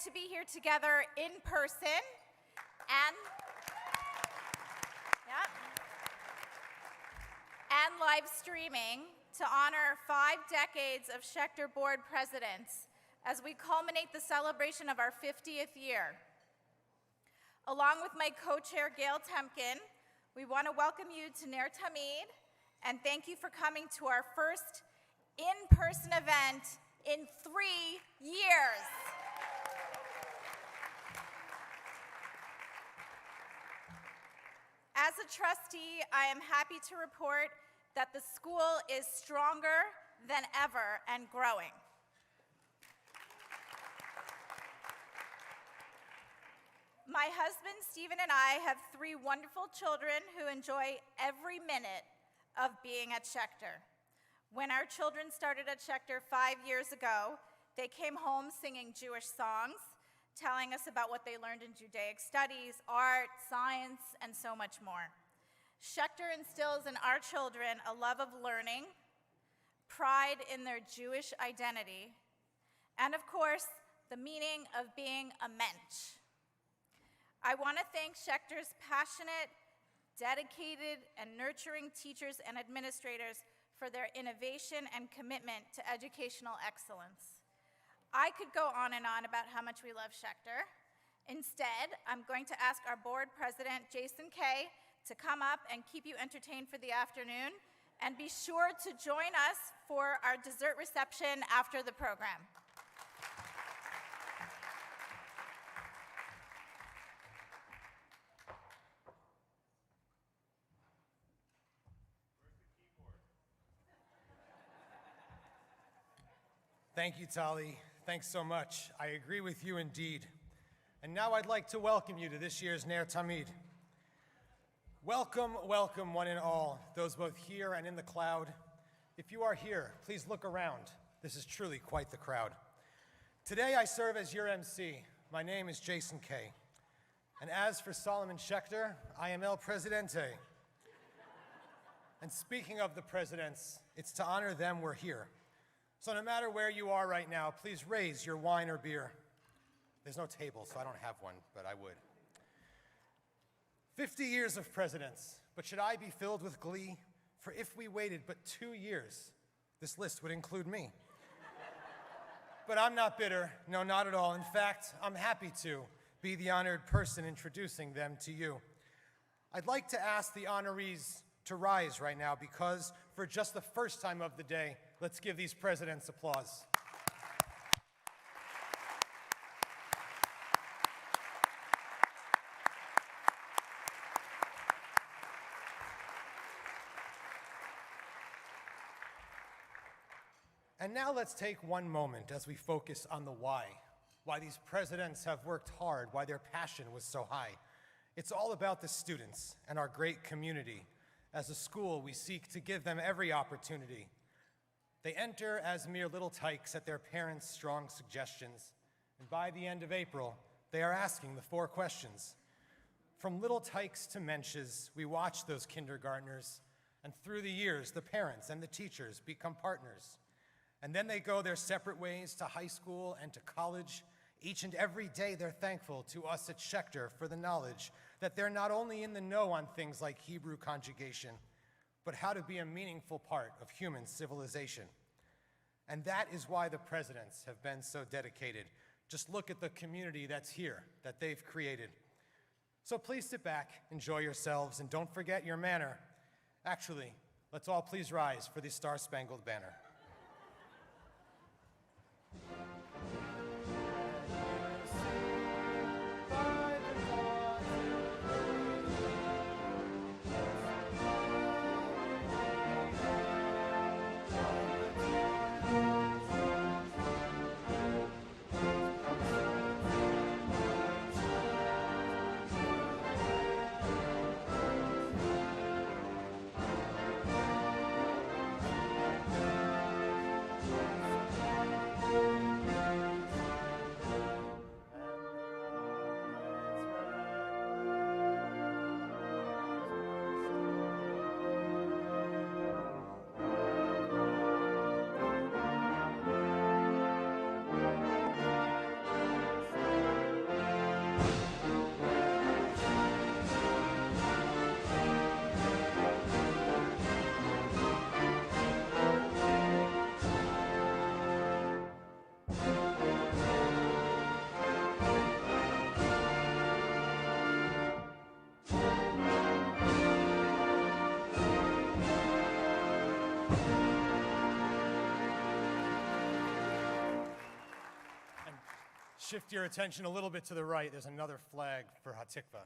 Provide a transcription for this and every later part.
To be here together in person and live streaming to honor 5 decades of Schechter Board presidents as we culminate the celebration of our 50th year. Along with my co-chair, Gail Temkin, we want to welcome you to Ner Tamid and thank you for coming to our first in-person event in 3 years. as a trustee, I am happy to report that the school is stronger than ever and growing. My husband, Stephen, and I have 3 wonderful children who enjoy every minute of being at Schechter. When our children started at Schechter 5 years ago, they came home singing Jewish songs, telling us about what they learned in Judaic studies, art, science, and so much more. Schechter instills in our children a love of learning, pride in their Jewish identity, and of course, the meaning of being a mensch. I want to thank Schechter's passionate, dedicated, and nurturing teachers and administrators for their innovation and commitment to educational excellence. I could go on and on about how much we love Schechter. Instead, I'm going to ask our board president, Jason Kay, to come up and keep you entertained for the afternoon, and be sure to join us for our dessert reception after the program. Thank you, Tali. Thanks so much. I agree with you indeed. And now I'd like to welcome you to this year's Ner Tamid. Welcome, welcome, one and all, those both here and in the cloud. If you are here, please look around. This is truly quite the crowd. Today I serve as your MC. My name is Jason Kay. And as for Solomon Schechter, I am El Presidente. And speaking of the presidents, it's to honor them we're here. So no matter where you are right now, please raise your wine or beer. There's no table, so I don't have one, but I would. 50 years of presidents, but should I be filled with glee? For if we waited but 2 years, this list would include me. But I'm not bitter, no, not at all. In fact, I'm happy to be the honored person introducing them to you. I'd like to ask the honorees to rise right now because for just the first time of the day, let's give these presidents applause. And now let's take one moment as we focus on the why these presidents have worked hard, why their passion was so high. It's all about the students and our great community. As a school, we seek to give them every opportunity. They enter as mere little tykes at their parents' strong suggestions, and by the end of April, they are asking the 4 questions. From little tykes to mensches, we watch those kindergartners, and through the years, the parents and the teachers become partners. And then they go their separate ways to high school and to college. Each and every day, they're thankful to us at Schechter for the knowledge that they're not only in the know on things like Hebrew conjugation, but how to be a meaningful part of human civilization. And that is why the presidents have been so dedicated. Just look at the community that's here, that they've created. So please sit back, enjoy yourselves, and don't forget your manner. Actually, let's all please rise for the Star-Spangled Banner. Shift your attention a little bit to the right. There's another flag for Hatikva.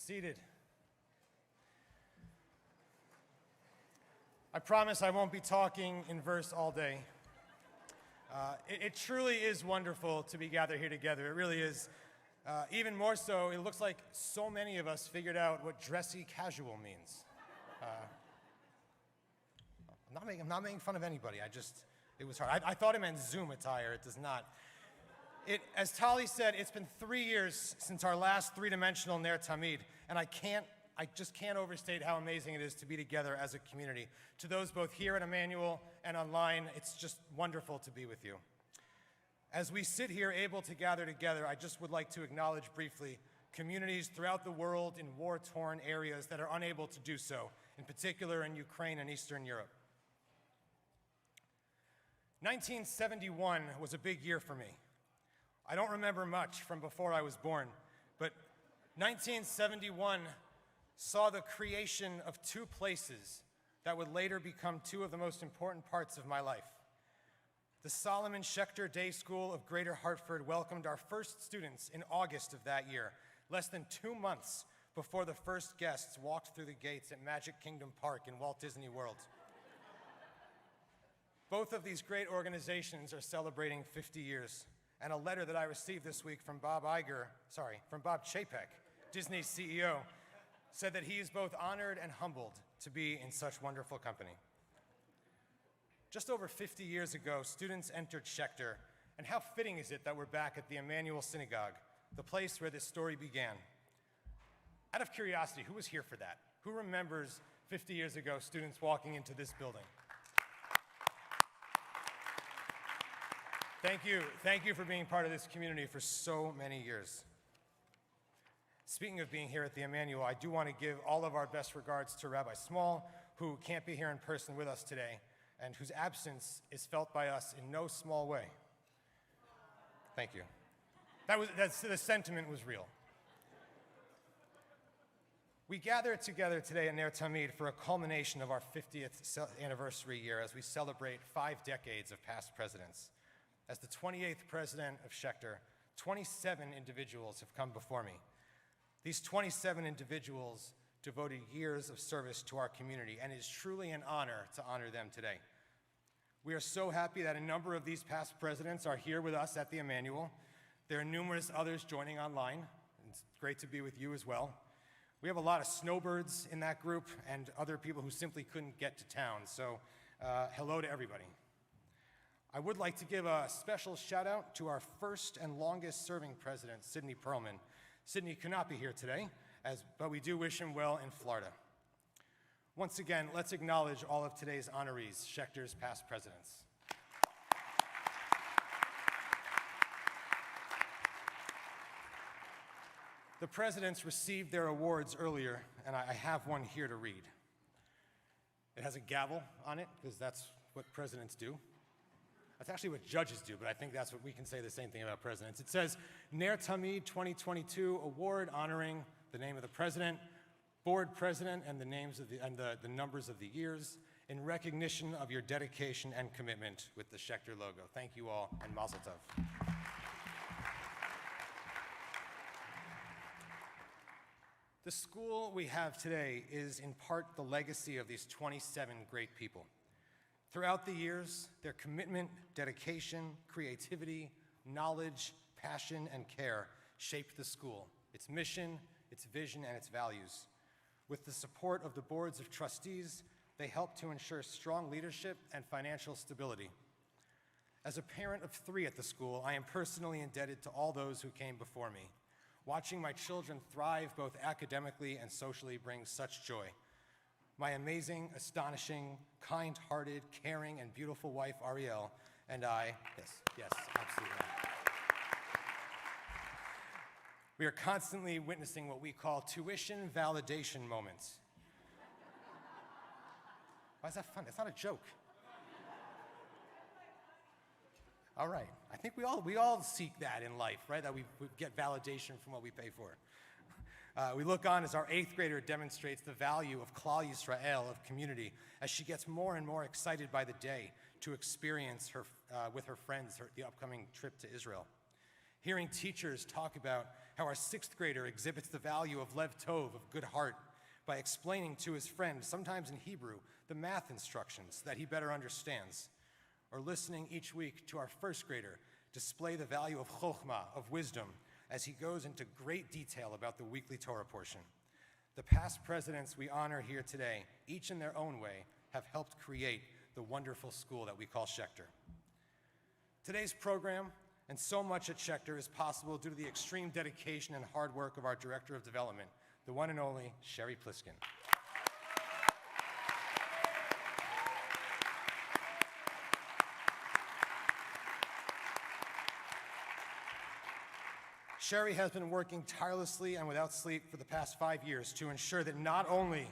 seated. I promise I won't be talking in verse all day. It truly is wonderful to be gathered here together. It really is. Even more so, it looks like so many of us figured out what dressy casual means. I'm not making fun of anybody. It was hard. I thought it meant Zoom attire. It does not. As Tali said, it's been 3 years since our last three-dimensional Ner Tamid, and I just can't overstate how amazing it is to be together as a community. To those both here at Emanuel and online, it's just wonderful to be with you. As we sit here able to gather together, I just would like to acknowledge briefly communities throughout the world in war-torn areas that are unable to do so, in particular in Ukraine and Eastern Europe. 1971 was a big year for me. I don't remember much from before I was born, but 1971 saw the creation of two places that would later become two of the most important parts of my life. The Solomon Schechter Day School of Greater Hartford welcomed our first students in August of that year, less than 2 months before the first guests walked through the gates at Magic Kingdom Park in Walt Disney World. Both of these great organizations are celebrating 50 years, and a letter that I received this week from Bob Chapek, Disney's CEO, said that he is both honored and humbled to be in such wonderful company. Just over 50 years ago, students entered Schechter, and how fitting is it that we're back at the Emanuel Synagogue, the place where this story began. Out of curiosity, who was here for that? Who remembers 50 years ago students walking into this building? Thank you for being part of this community for so many years. Speaking of being here at the Emanuel, I do want to give all of our best regards to Rabbi Small, who can't be here in person with us today, and whose absence is felt by us in no small way. Thank you. The sentiment was real. We gather together today at Ner Tamid for a culmination of our 50th anniversary year as we celebrate 5 decades of past presidents. As the 28th president of Schechter, 27 individuals have come before me. These 27 individuals devoted years of service to our community, and it is truly an honor to honor them today. We are so happy that a number of these past presidents are here with us at the Emanuel. There are numerous others joining online. It's great to be with you as well. We have a lot of snowbirds in that group and other people who simply couldn't get to town, so hello to everybody. I would like to give a special shout out to our first and longest serving president, Sidney Perlman. Sidney could not be here today, but we do wish him well in Florida. Once again, let's acknowledge all of today's honorees, Schechter's past presidents. The presidents received their awards earlier, and I have one here to read. It has a gavel on it, because that's what presidents do. That's actually what judges do, but I think that's what we can say the same thing about presidents. It says, Ner Tamid 2022 Award honoring the name of the president, board president, and the names of the numbers of the years in recognition of your dedication and commitment with the Schechter logo. Thank you all, and Mazel Tov. The school we have today is in part the legacy of these 27 great people. Throughout the years, their commitment, dedication, creativity, knowledge, passion, and care shaped the school, its mission, its vision, and its values. With the support of the boards of trustees, they helped to ensure strong leadership and financial stability. As a parent of 3 at the school, I am personally indebted to all those who came before me. Watching my children thrive both academically and socially brings such joy. My amazing, astonishing, kind-hearted, caring, and beautiful wife, Ariel, and I, yes, absolutely. We are constantly witnessing what we call tuition validation moments. Why is that fun? It's not a joke. All right, I think we all seek that in life, right? That we get validation from what we pay for. We look on as our 8th grader demonstrates the value of Klal Yisrael, of community, as she gets more and more excited by the day to experience with her friends the upcoming trip to Israel. Hearing teachers talk about how our 6th grader exhibits the value of lev tov, of good heart, by explaining to his friend, sometimes in Hebrew, the math instructions that he better understands. Or listening each week to our 1st grader display the value of chokhmah, of wisdom, as he goes into great detail about the weekly Torah portion. The past presidents we honor here today, each in their own way, have helped create the wonderful school that we call Schechter. Today's program, and so much at Schechter, is possible due to the extreme dedication and hard work of our Director of Development, the one and only Sherry Pliskin. Sherry has been working tirelessly and without sleep for the past 5 years to ensure that not only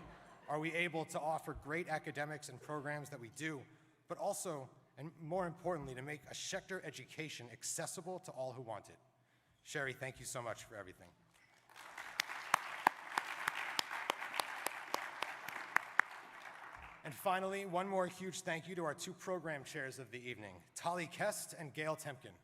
are we able to offer great academics and programs that we do, but also, and more importantly, to make a Schechter education accessible to all who want it. Sherry, thank you so much for everything. And finally, one more huge thank you to our 2 program chairs of the evening, Tali Kest and Gail Temkin.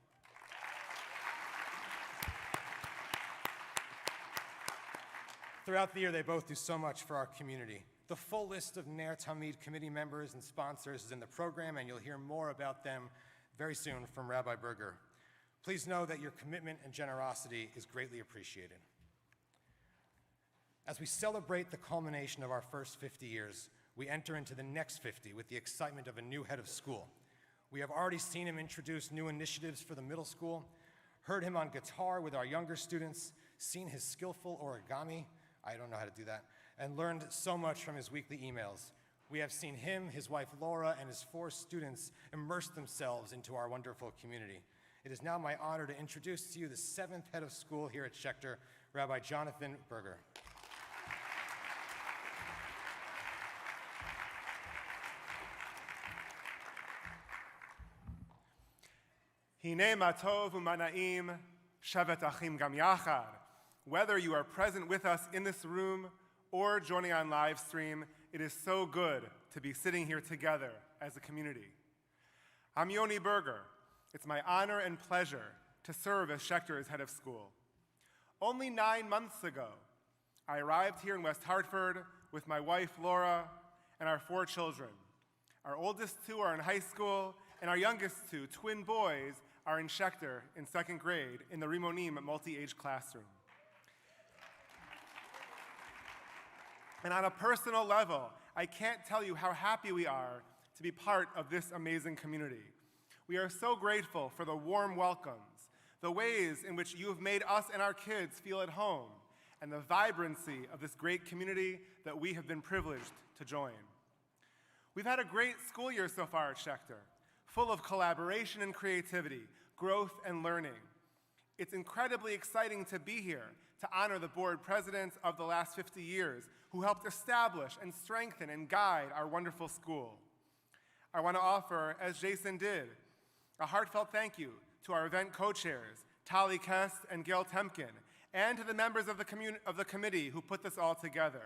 Throughout the year, they both do so much for our community. The full list of Ner Tamid committee members and sponsors is in the program, and you'll hear more about them very soon from Rabbi Berger. Please know that your commitment and generosity is greatly appreciated. As we celebrate the culmination of our first 50 years, we enter into the next 50 with the excitement of a new head of school. We have already seen him introduce new initiatives for the middle school, heard him on guitar with our younger students, seen his skillful origami, I don't know how to do that, and learned so much from his weekly emails. We have seen him, his wife Laura, and his 4 students immerse themselves into our wonderful community. It is now my honor to introduce to you the 7th head of school here at Schechter, Rabbi Jonathan Berger. Hine matov u'manaim shevet achim gam yachad. Whether you are present with us in this room or joining on live stream, it is so good to be sitting here together as a community. I'm Yoni Berger. It's my honor and pleasure to serve as Schechter as head of school. Only 9 months ago, I arrived here in West Hartford with my wife Laura and our 4 children. Our oldest 2 are in high school, and our youngest 2, twin boys, are in Schechter in 2nd grade in the Rimonim multi-age classroom. And on a personal level, I can't tell you how happy we are to be part of this amazing community. We are so grateful for the warm welcomes, the ways in which you have made us and our kids feel at home, and the vibrancy of this great community that we have been privileged to join. We've had a great school year so far at Schechter, full of collaboration and creativity, growth and learning. It's incredibly exciting to be here to honor the board presidents of the last 50 years who helped establish and strengthen and guide our wonderful school. I want to offer, as Jason did, a heartfelt thank you to our event co-chairs, Tali Kest and Gail Temkin, and to the members of the committee who put this all together.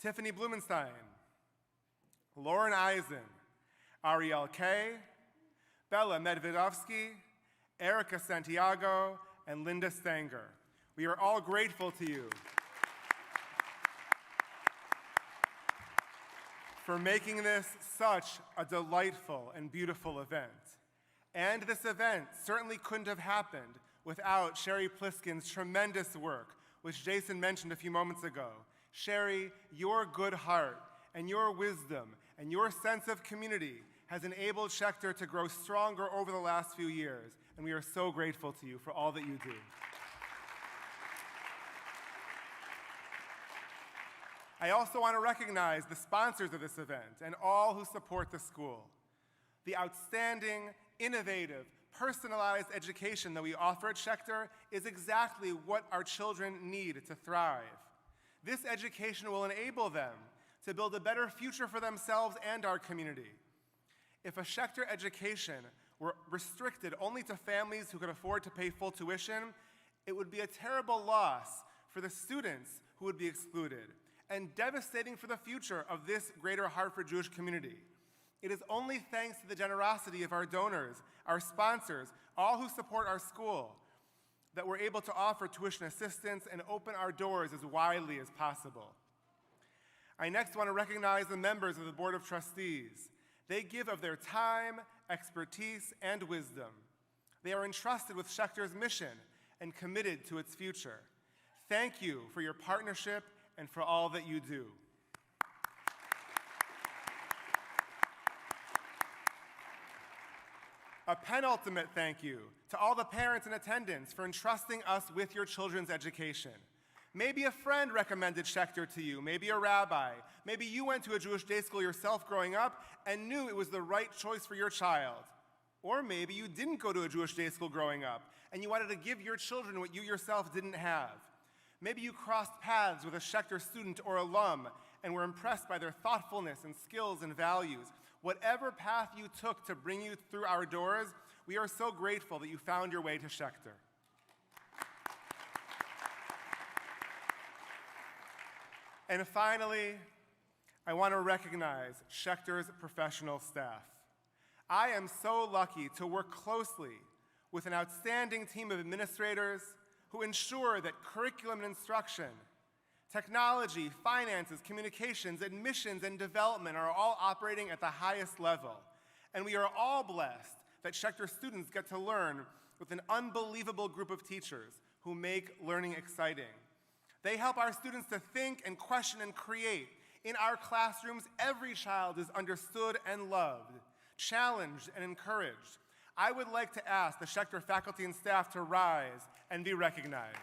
Tiffany Blumenstein, Lauren Eisen, Ariel Kay, Bella Medvedovsky, Erica Santiago, and Linda Stanger. We are all grateful to you for making this such a delightful and beautiful event. And this event certainly couldn't have happened without Sherry Pliskin's tremendous work, which Jason mentioned a few moments ago. Sherry, your good heart and your wisdom and your sense of community has enabled Schechter to grow stronger over the last few years, and we are so grateful to you for all that you do. I also want to recognize the sponsors of this event and all who support the school. The outstanding, innovative, personalized education that we offer at Schechter is exactly what our children need to thrive. This education will enable them to build a better future for themselves and our community. If a Schechter education were restricted only to families who could afford to pay full tuition, it would be a terrible loss for the students who would be excluded, and devastating for the future of this greater Hartford Jewish community. It is only thanks to the generosity of our donors, our sponsors, all who support our school, that we're able to offer tuition assistance and open our doors as widely as possible. I next want to recognize the members of the Board of Trustees. They give of their time, expertise, and wisdom. They are entrusted with Schechter's mission and committed to its future. Thank you for your partnership and for all that you do. A penultimate thank you to all the parents in attendance for entrusting us with your children's education. Maybe a friend recommended Schechter to you, maybe a rabbi, maybe you went to a Jewish day school yourself growing up and knew it was the right choice for your child. Or maybe you didn't go to a Jewish day school growing up and you wanted to give your children what you yourself didn't have. Maybe you crossed paths with a Schechter student or alum and were impressed by their thoughtfulness and skills and values. Whatever path you took to bring you through our doors, we are so grateful that you found your way to Schechter. And finally, I want to recognize Schechter's professional staff. I am so lucky to work closely with an outstanding team of administrators who ensure that curriculum and instruction, technology, finances, communications, admissions, and development are all operating at the highest level. And we are all blessed that Schechter students get to learn with an unbelievable group of teachers who make learning exciting. They help our students to think and question and create. In our classrooms, every child is understood and loved, challenged and encouraged. I would like to ask the Schechter faculty and staff to rise and be recognized.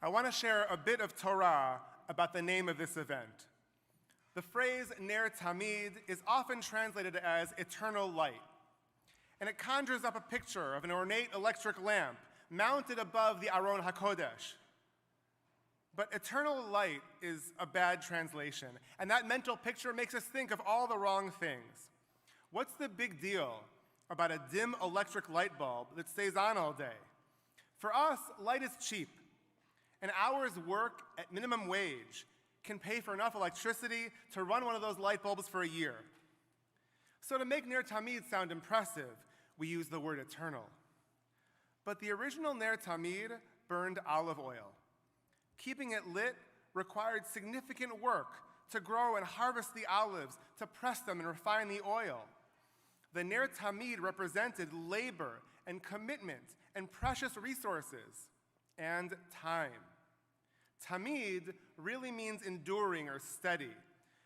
I want to share a bit of Torah about the name of this event. The phrase Ner Tamid is often translated as eternal light, and it conjures up a picture of an ornate electric lamp mounted above the Aron HaKodesh. But eternal light is a bad translation, and that mental picture makes us think of all the wrong things. What's the big deal about a dim electric light bulb that stays on all day? For us, light is cheap. An hour's work at minimum wage can pay for enough electricity to run one of those light bulbs for a year. So to make Ner Tamid sound impressive, we use the word eternal. But the original Ner Tamid burned olive oil. Keeping it lit required significant work to grow and harvest the olives, to press them and refine the oil. The Ner Tamid represented labor and commitment and precious resources and time. Tamid really means enduring or steady,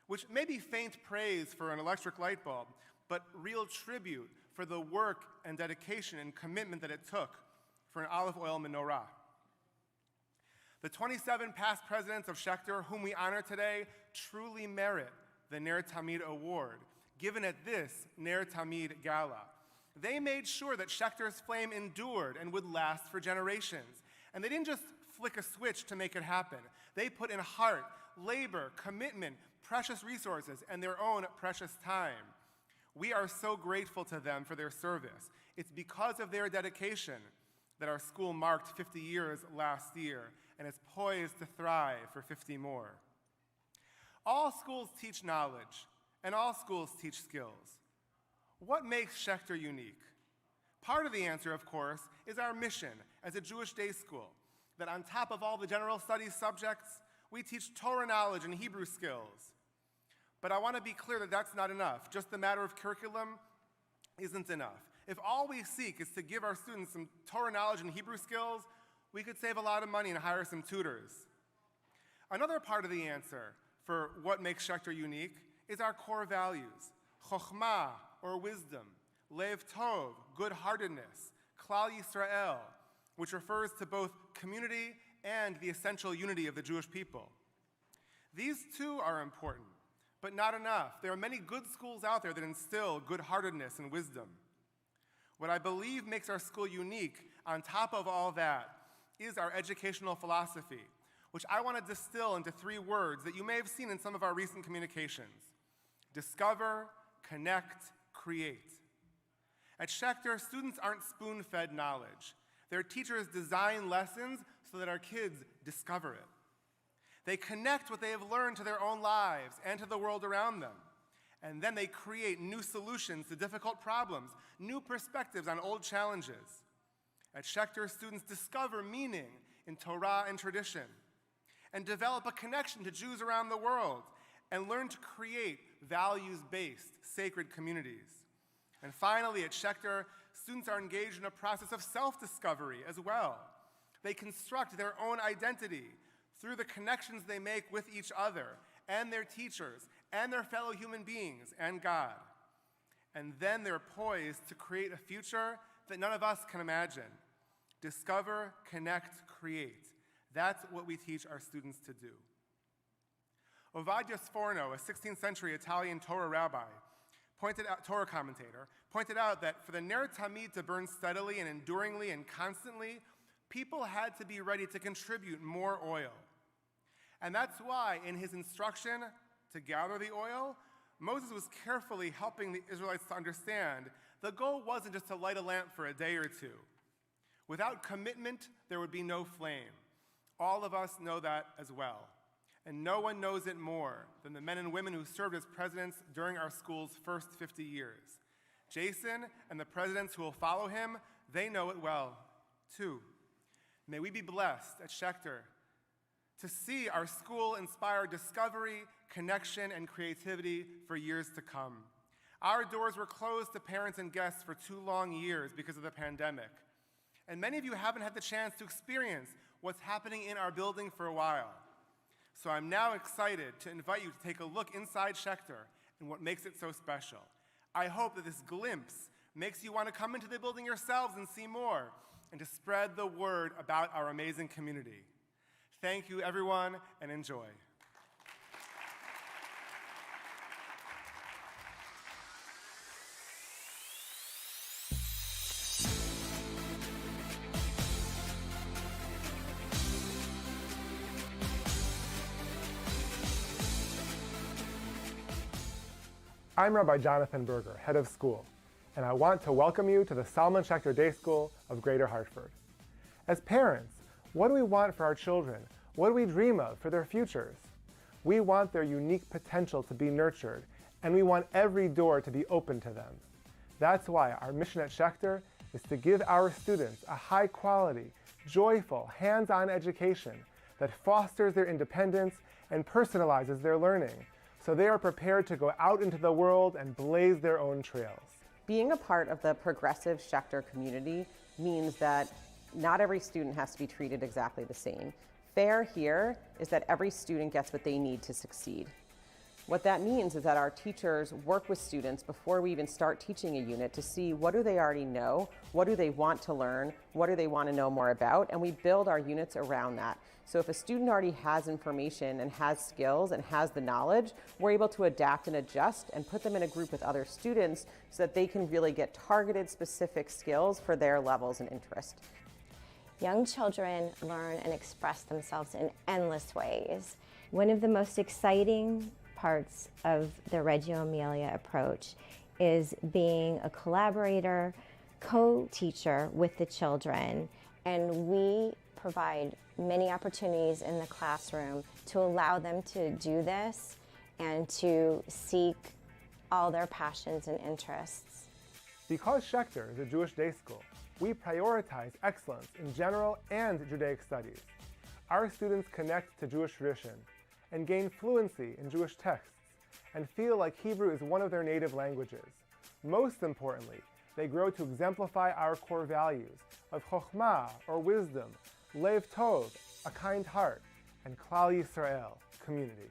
which may be faint praise for an electric light bulb, but real tribute for the work and dedication and commitment that it took for an olive oil menorah. The 27 past presidents of Schechter, whom we honor today, truly merit the Ner Tamid Award, given at this Ner Tamid Gala. They made sure that Schechter's flame endured and would last for generations. And they didn't just flick a switch to make it happen. They put in heart, labor, commitment, precious resources, and their own precious time. We are so grateful to them for their service. It's because of their dedication that our school marked 50 years last year and is poised to thrive for 50 more. All schools teach knowledge, and all schools teach skills. What makes Schechter unique? Part of the answer, of course, is our mission as a Jewish day school, that on top of all the general studies subjects, we teach Torah knowledge and Hebrew skills. But I want to be clear that that's not enough. Just the matter of curriculum isn't enough. If all we seek is to give our students some Torah knowledge and Hebrew skills, we could save a lot of money and hire some tutors. Another part of the answer for what makes Schechter unique is our core values: chokhmah, or wisdom, lev tov, good-heartedness, klal Yisrael, which refers to both community and the essential unity of the Jewish people. These too are important, but not enough. There are many good schools out there that instill good-heartedness and wisdom. What I believe makes our school unique, on top of all that, is our educational philosophy, which I want to distill into 3 words that you may have seen in some of our recent communications: discover, connect, create. At Schechter, students aren't spoon-fed knowledge. Their teachers design lessons so that our kids discover it. They connect what they have learned to their own lives and to the world around them. And then they create new solutions to difficult problems, new perspectives on old challenges. At Schechter, students discover meaning in Torah and tradition, and develop a connection to Jews around the world, and learn to create values-based sacred communities. And finally, at Schechter, students are engaged in a process of self-discovery as well. They construct their own identity through the connections they make with each other and their teachers and their fellow human beings and God. And then they're poised to create a future that none of us can imagine. Discover, connect, create. That's what we teach our students to do. Ovadia Sforno, a 16th century Italian Torah rabbi, Torah commentator, pointed out that for the Ner Tamid to burn steadily and enduringly and constantly, people had to be ready to contribute more oil. And that's why in his instruction to gather the oil, Moses was carefully helping the Israelites to understand the goal wasn't just to light a lamp for a day or two. Without commitment, there would be no flame. All of us know that as well. And no one knows it more than the men and women who served as presidents during our school's first 50 years. Jason and the presidents who will follow him, they know it well, too. May we be blessed at Schechter to see our school inspire discovery, connection, and creativity for years to come. Our doors were closed to parents and guests for 2 long years because of the pandemic. And many of you haven't had the chance to experience what's happening in our building for a while. So I'm now excited to invite you to take a look inside Schechter and what makes it so special. I hope that this glimpse makes you want to come into the building yourselves and see more, and to spread the word about our amazing community. Thank you, everyone, and enjoy. I'm Rabbi Jonathan Berger, head of school, and I want to welcome you to the Salman Schechter Day School of Greater Hartford. As parents, what do we want for our children? What do we dream of for their futures? We want their unique potential to be nurtured, and we want every door to be open to them. That's why our mission at Schechter is to give our students a high-quality, joyful, hands-on education that fosters their independence and personalizes their learning, so they are prepared to go out into the world and blaze their own trails. Being a part of the progressive Schechter community means that not every student has to be treated exactly the same. Fair here is that every student gets what they need to succeed. What that means is that our teachers work with students before we even start teaching a unit to see what do they already know, what do they want to learn, what do they want to know more about, and we build our units around that. So if a student already has information and has skills and has the knowledge, we're able to adapt and adjust and put them in a group with other students so that they can really get targeted specific skills for their levels and interest. Young children learn and express themselves in endless ways. One of the most exciting parts of the Reggio Emilia approach is being a collaborator, co-teacher with the children, and we provide many opportunities in the classroom to allow them to do this and to seek all their passions and interests. Because Schechter is a Jewish day school, we prioritize excellence in general and Judaic studies. Our students connect to Jewish tradition and gain fluency in Jewish texts and feel like Hebrew is one of their native languages. Most importantly, they grow to exemplify our core values of chokhmah, or wisdom, lev tov, a kind heart, and Klal Yisrael, community.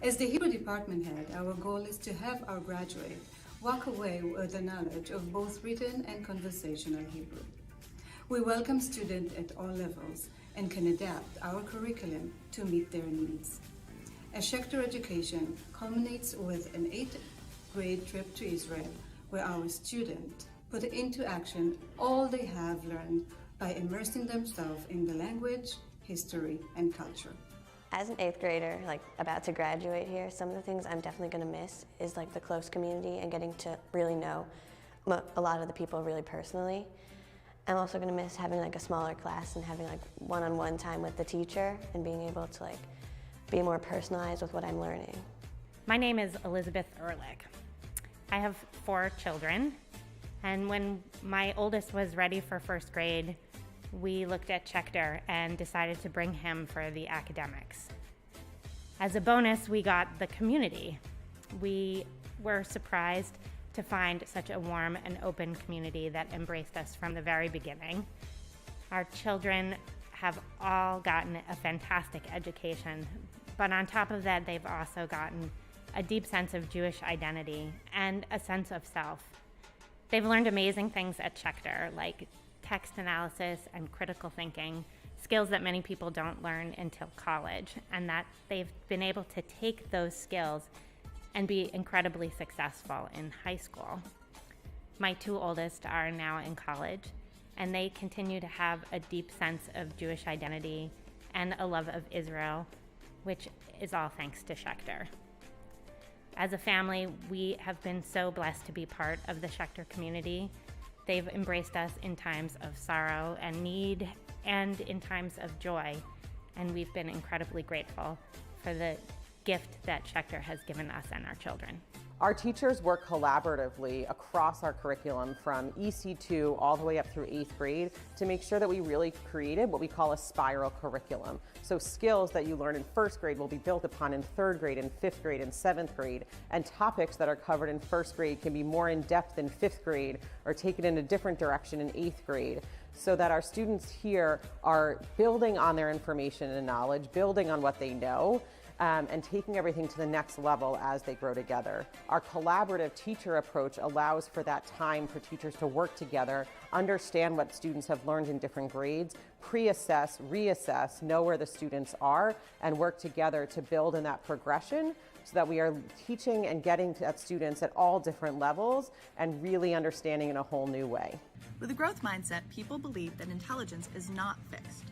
As the Hebrew department head, our goal is to have our graduate walk away with the knowledge of both written and conversational Hebrew. We welcome students at all levels and can adapt our curriculum to meet their needs. A Schechter education culminates with an 8th grade trip to Israel, where our students put into action all they have learned by immersing themselves in the language, history, and culture. As an 8th grader, about to graduate here, some of the things I'm definitely going to miss is the close community and getting to really know a lot of the people really personally. I'm also going to miss having like a smaller class and having like one-on-one time with the teacher and being able to like be more personalized with what I'm learning. My name is Elizabeth Ehrlich. I have 4 children, and when my oldest was ready for first grade, we looked at Schechter and decided to bring him for the academics. As a bonus, we got the community. We were surprised to find such a warm and open community that embraced us from the very beginning. Our children have all gotten a fantastic education, but on top of that, they've also gotten a deep sense of Jewish identity and a sense of self. They've learned amazing things at Schechter, like text analysis and critical thinking, skills that many people don't learn until college, and that they've been able to take those skills and be incredibly successful in high school. My 2 oldest are now in college, and they continue to have a deep sense of Jewish identity and a love of Israel, which is all thanks to Schechter. As a family, we have been so blessed to be part of the Schechter community. They've embraced us in times of sorrow and need and in times of joy, and we've been incredibly grateful for the gift that Schechter has given us and our children. Our teachers work collaboratively across our curriculum from EC2 all the way up through 8th grade to make sure that we really created what we call a spiral curriculum. So skills that you learn in 1st grade will be built upon in 3rd grade and 5th grade and 7th grade, and topics that are covered in 1st grade can be more in depth in 5th grade or taken in a different direction in 8th grade, so that our students here are building on their information and knowledge, building on what they know, and taking everything to the next level as they grow together. Our collaborative teacher approach allows for that time for teachers to work together, understand what students have learned in different grades, pre-assess, reassess, know where the students are, and work together to build in that progression so that we are teaching and getting at students at all different levels and really understanding in a whole new way. With a growth mindset, people believe that intelligence is not fixed,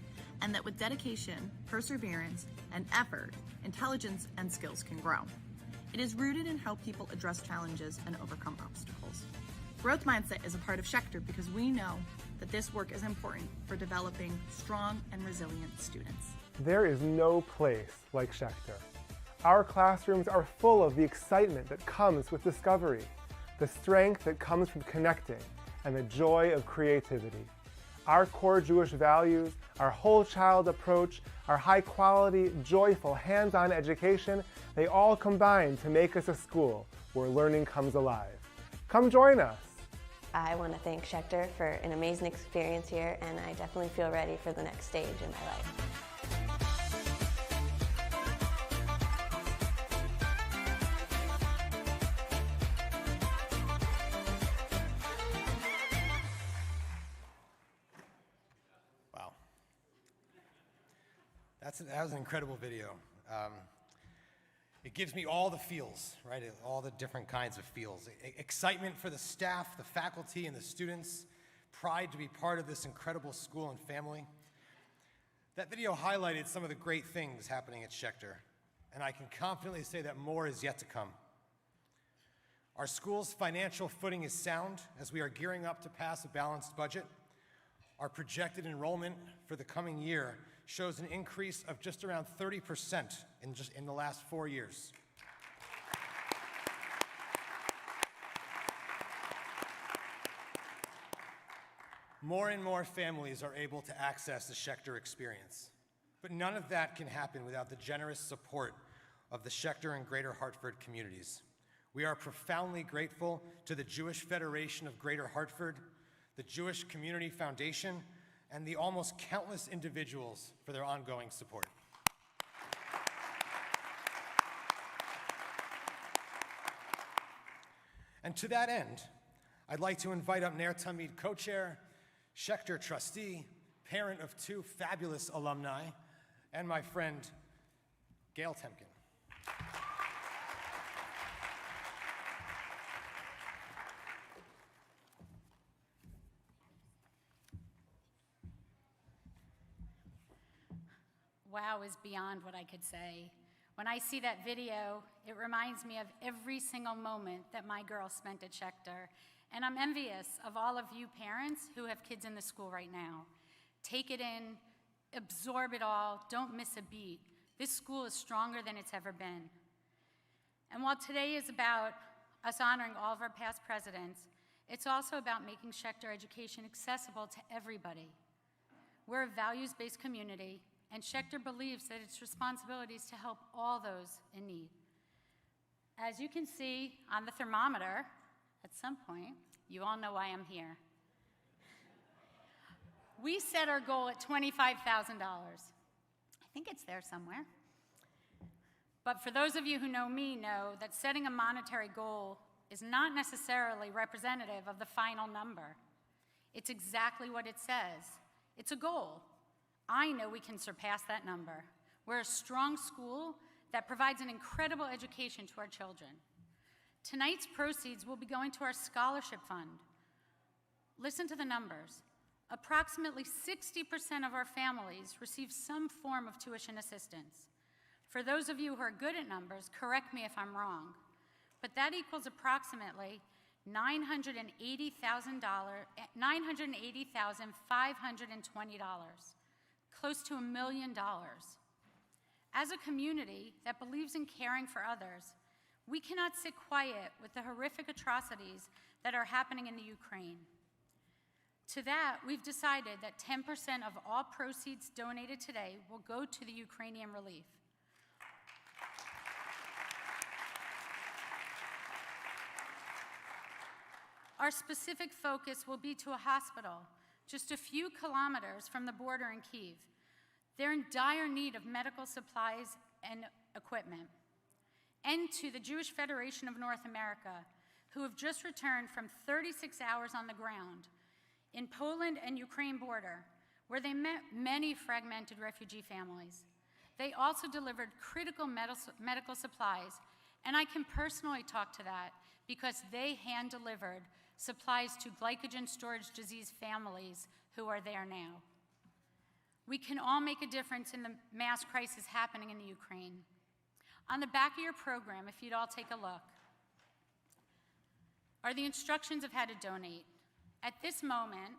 and that with dedication, perseverance, and effort, intelligence and skills can grow. It is rooted in how people address challenges and overcome obstacles. Growth mindset is a part of Schechter because we know that this work is important for developing strong and resilient students. There is no place like Schechter. Our classrooms are full of the excitement that comes with discovery, the strength that comes from connecting, and the joy of creativity. Our core Jewish values, our whole child approach, our high quality, joyful, hands-on education, they all combine to make us a school where learning comes alive. Come join us. I want to thank Schechter for an amazing experience here, and I definitely feel ready for the next stage in my life. That was an incredible video. It gives me all the feels, right? All the different kinds of feels. Excitement for the staff, the faculty, and the students. Pride to be part of this incredible school and family. That video highlighted some of the great things happening at Schechter, and I can confidently say that more is yet to come. Our school's financial footing is sound as we are gearing up to pass a balanced budget. Our projected enrollment for the coming year shows an increase of just around 30% in the last 4 years. More and more families are able to access the Schechter experience, but none of that can happen without the generous support of the Schechter and Greater Hartford communities. We are profoundly grateful to the Jewish Federation of Greater Hartford, the Jewish Community Foundation, and the almost countless individuals for their ongoing support. And to that end, I'd like to invite up Ner Tamid co-chair, Schechter trustee, parent of 2 fabulous alumni, and my friend, Gail Temkin. Wow is beyond what I could say. When I see that video, it reminds me of every single moment that my girl spent at Schechter And I'm envious of all of you parents who have kids in the school right now. Take it in, absorb it all, don't miss a beat. This school is stronger than it's ever been. And while today is about us honoring all of our past presidents, it's also about making Schechter education accessible to everybody. We're a values-based community, and Schechter believes that its responsibility is to help all those in need. As you can see on the thermometer, at some point, you all know why I'm here. We set our goal at $25,000. I think it's there somewhere. But for those of you who know me know that setting a monetary goal is not necessarily representative of the final number. It's exactly what it says. It's a goal. I know we can surpass that number. We're a strong school that provides an incredible education to our children. Tonight's proceeds will be going to our scholarship fund. Listen to the numbers. Approximately 60% of our families receive some form of tuition assistance. For those of you who are good at numbers, correct me if I'm wrong, but that equals approximately $980,520, close to $1 million. As a community that believes in caring for others, we cannot sit quiet with the horrific atrocities that are happening in the Ukraine. To that, we've decided that 10% of all proceeds donated today will go to the Ukrainian relief. Our specific focus will be to a hospital just a few kilometers from the border in Kyiv. They're in dire need of medical supplies and equipment. And to the Jewish Federation of North America, who have just returned from 36 hours on the ground in Poland and Ukraine border, where they met many fragmented refugee families. They also delivered critical medical supplies, and I can personally talk to that because they hand-delivered supplies to glycogen storage disease families who are there now. We can all make a difference in the mass crisis happening in the Ukraine. On the back of your program, if you'd all take a look, are the instructions of how to donate. At this moment,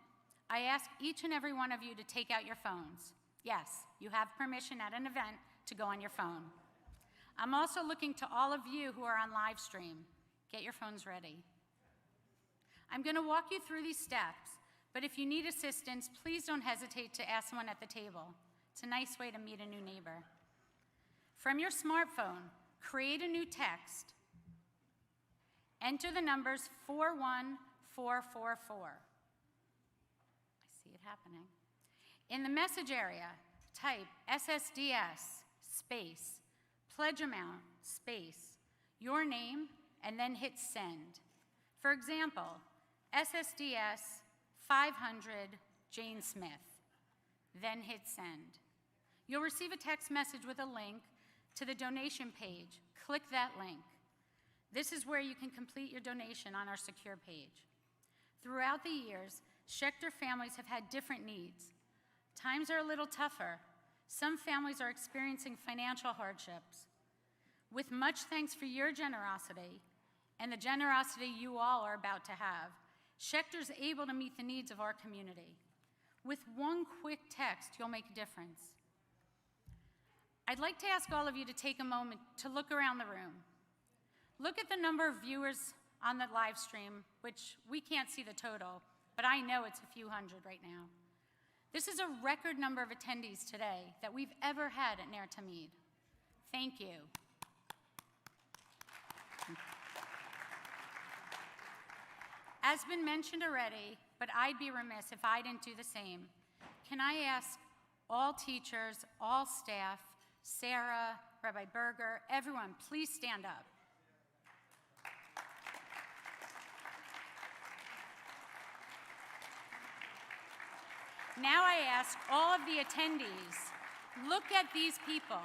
I ask each and every one of you to take out your phones. Yes, you have permission at an event to go on your phone. I'm also looking to all of you who are on live stream. Get your phones ready. I'm going to walk you through these steps, but if you need assistance, please don't hesitate to ask someone at the table. It's a nice way to meet a new neighbor. From your smartphone, create a new text. Enter the numbers 41444. I see it happening. In the message area, type SSDS space, pledge amount space, your name, and then hit send. For example, SSDS 500 Jane Smith, then hit send. You'll receive a text message with a link to the donation page. Click that link. This is where you can complete your donation on our secure page. Throughout the years, Schechter families have had different needs. Times are a little tougher. Some families are experiencing financial hardships. With much thanks for your generosity and the generosity you all are about to have, Schechter's able to meet the needs of our community. With one quick text, you'll make a difference. I'd like to ask all of you to take a moment to look around the room. Look at the number of viewers on the live stream, which we can't see the total, but I know it's a few hundred right now. This is a record number of attendees today that we've ever had at Ner Tamid. Thank you. As been mentioned already, but I'd be remiss if I didn't do the same, can I ask all teachers, all staff, Sarah, Rabbi Berger, everyone, please stand up. Now I ask all of the attendees, look at these people.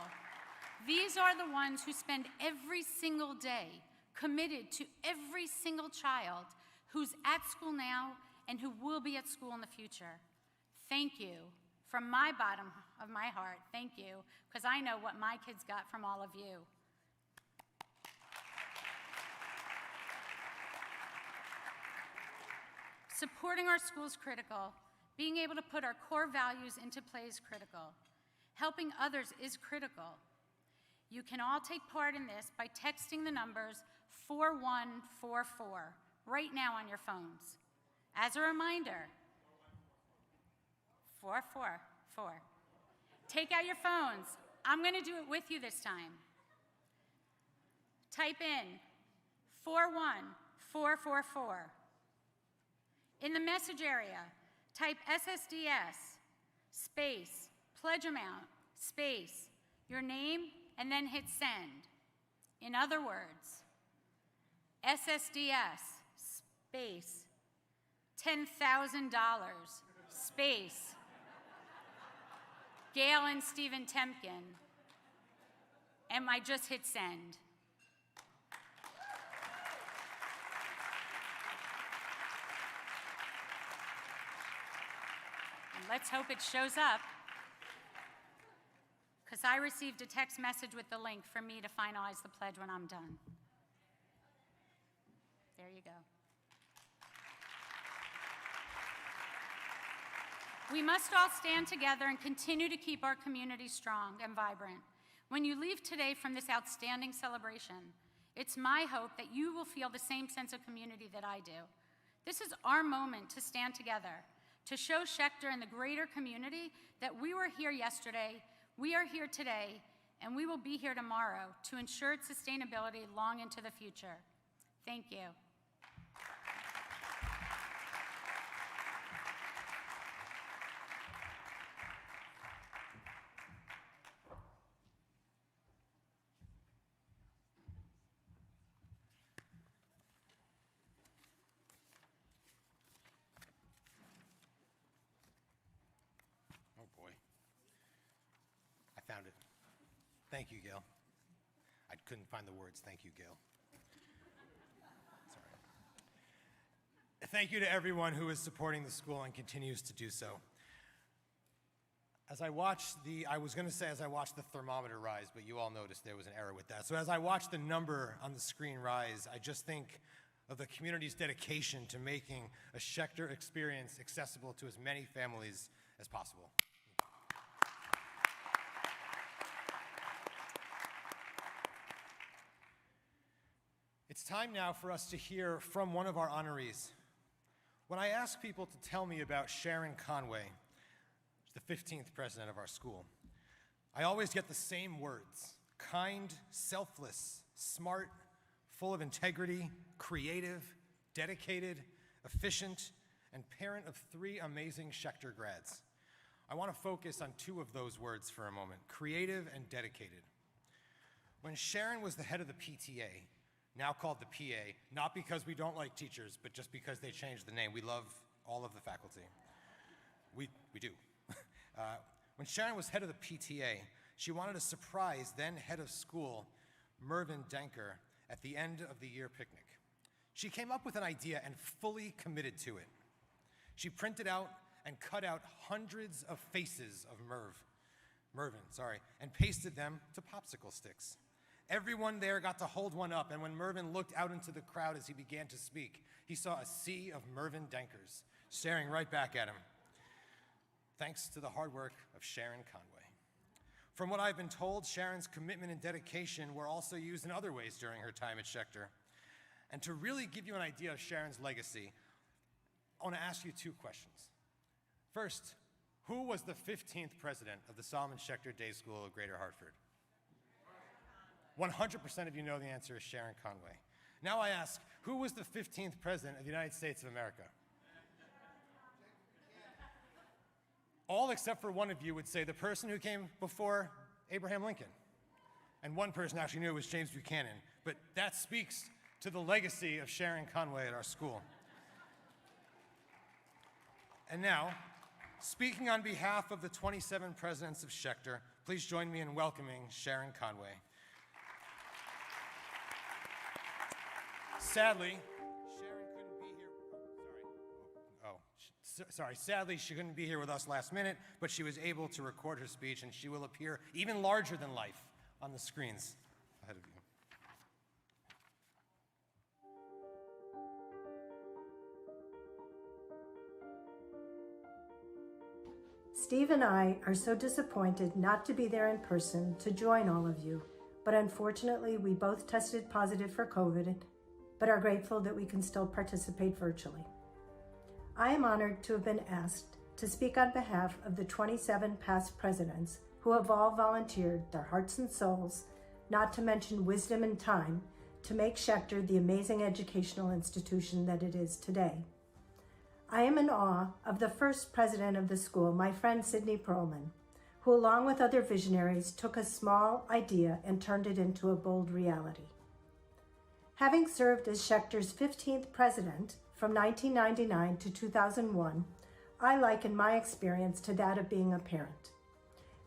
These are the ones who spend every single day committed to every single child who's at school now and who will be at school in the future. Thank you. From my bottom of my heart, thank you, because I know what my kids got from all of you. Supporting our school is critical. Being able to put our core values into play is critical. Helping others is critical. You can all take part in this by texting the numbers 4144 right now on your phones. As a reminder, 444. Take out your phones. I'm going to do it with you this time. Type in 41444. In the message area, type SSDS, space, pledge amount, space, your name, and then hit send. In other words, SSDS, space, $10,000, space, Gail and Stephen Temkin, and I just hit send. And let's hope it shows up, because I received a text message with the link for me to finalize the pledge when I'm done. There you go. We must all stand together and continue to keep our community strong and vibrant. When you leave today from this outstanding celebration, it's my hope that you will feel the same sense of community that I do. This is our moment to stand together, to show Schechter and the greater community that we were here yesterday, we are here today, and we will be here tomorrow to ensure its sustainability long into the future. Thank you. Found it. Thank you, Gail. I couldn't find the words. Thank you, Gail. Sorry. Thank you to everyone who is supporting the school and continues to do so. As I watched I was going to say as I watched the thermometer rise, but you all noticed there was an error with that. So as I watched the number on the screen rise, I just think of the community's dedication to making a Schechter experience accessible to as many families as possible. It's time now for us to hear from one of our honorees. When I ask people to tell me about Sharon Conway, the 15th president of our school, I always get the same words: kind, selfless, smart, full of integrity, creative, dedicated, efficient, and parent of 3 amazing Schechter grads. I want to focus on 2 of those words for a moment: creative and dedicated. When Sharon was the head of the PTA, now called the PA, not because we don't like teachers, but just because they changed the name. We love all of the faculty. We do. When Sharon was head of the PTA, she wanted to surprise then head of school, Mervyn Denker, at the end of the year picnic. She came up with an idea and fully committed to it. She printed out and cut out hundreds of faces of Mervyn, and pasted them to popsicle sticks. Everyone there got to hold one up, and when Mervyn looked out into the crowd as he began to speak, he saw a sea of Mervyn Denkers staring right back at him. Thanks to the hard work of Sharon Conway. From what I've been told, Sharon's commitment and dedication were also used in other ways during her time at Schechter. And to really give you an idea of Sharon's legacy, I want to ask you 2 questions. First, who was the 15th president of the Solomon Schechter Day School of Greater Hartford? 100% of you know the answer is Sharon Conway. Now I ask, who was the 15th president of the United States of America? All except for one of you would say the person who came before Abraham Lincoln. And one person actually knew it was James Buchanan. But that speaks to the legacy of Sharon Conway at our school. And now, speaking on behalf of the 27 presidents of Schechter, please join me in welcoming Sharon Conway. Sadly, Sharon couldn't be here. Sadly, she couldn't be here with us last minute, but she was able to record her speech, and she will appear even larger than life on the screens ahead of you. Steve and I are so disappointed not to be there in person to join all of you, but unfortunately we both tested positive for COVID, but are grateful that we can still participate virtually. I am honored to have been asked to speak on behalf of the 27 past presidents who have all volunteered their hearts and souls, not to mention wisdom and time, to make Schechter the amazing educational institution that it is today. I am in awe of the first president of the school, my friend Sidney Perlman, who along with other visionaries took a small idea and turned it into a bold reality. Having served as Schechter's 15th president from 1999 to 2001, I liken my experience to that of being a parent.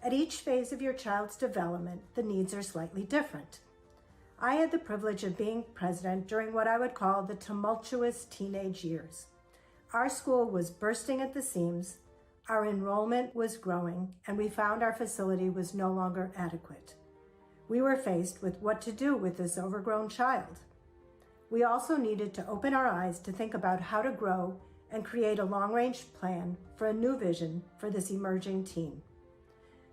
At each phase of your child's development, the needs are slightly different. I had the privilege of being president during what I would call the tumultuous teenage years. Our school was bursting at the seams, our enrollment was growing, and we found our facility was no longer adequate. We were faced with what to do with this overgrown child. We also needed to open our eyes to think about how to grow and create a long-range plan for a new vision for this emerging teen.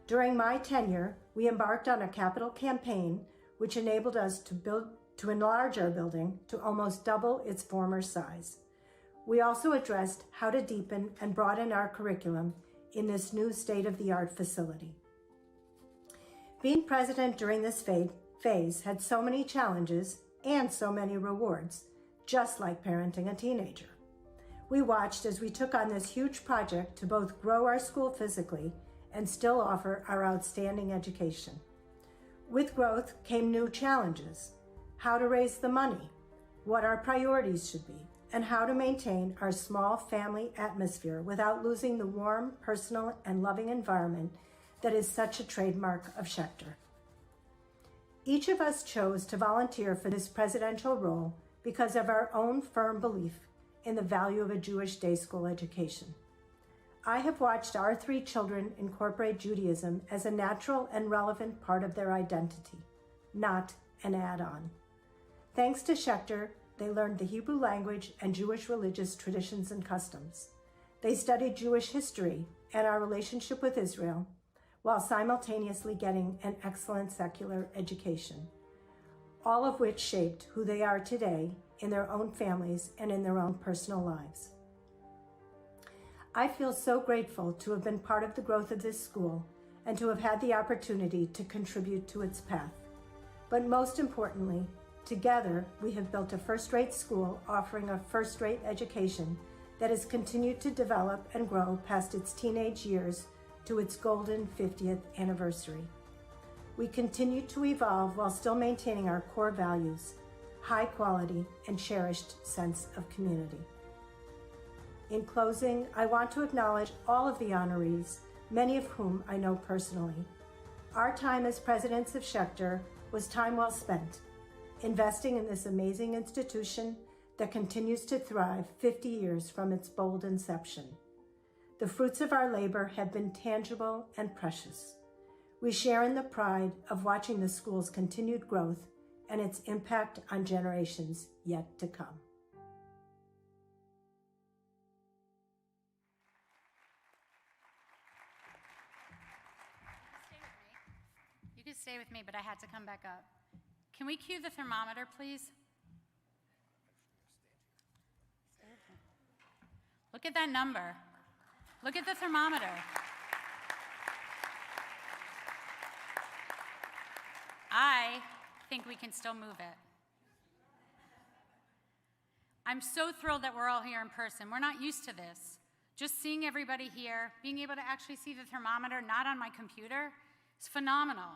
During my tenure, we embarked on a capital campaign which enabled us to enlarge our building to almost double its former size. We also addressed how to deepen and broaden our curriculum in this new state-of-the-art facility. Being president during this phase had so many challenges and so many rewards, just like parenting a teenager. We watched as we took on this huge project to both grow our school physically and still offer our outstanding education. With growth came new challenges: how to raise the money, what our priorities should be, and how to maintain our small family atmosphere without losing the warm, personal, and loving environment that is such a trademark of Schechter. Each of us chose to volunteer for this presidential role because of our own firm belief in the value of a Jewish day school education. I have watched our 3 children incorporate Judaism as a natural and relevant part of their identity, not an add-on. Thanks to Schechter, they learned the Hebrew language and Jewish religious traditions and customs. They studied Jewish history and our relationship with Israel, while simultaneously getting an excellent secular education, all of which shaped who they are today in their own families and in their own personal lives. I feel so grateful to have been part of the growth of this school and to have had the opportunity to contribute to its path. But most importantly, together we have built a first-rate school offering a first-rate education that has continued to develop and grow past its teenage years to its golden 50th anniversary. We continue to evolve while still maintaining our core values, high quality and cherished sense of community. In closing, I want to acknowledge all of the honorees, many of whom I know personally. Our time as presidents of Schechter was time well spent, investing in this amazing institution that continues to thrive 50 years from its bold inception. The fruits of our labor have been tangible and precious. We share in the pride of watching the school's continued growth and its impact on generations yet to come. You could stay with me, but I had to come back up. Can we cue the thermometer, please? Look at that number. Look at the thermometer. I think we can still move it. I'm so thrilled that we're all here in person. We're not used to this. Just seeing everybody here, being able to actually see the thermometer, not on my computer, is phenomenal.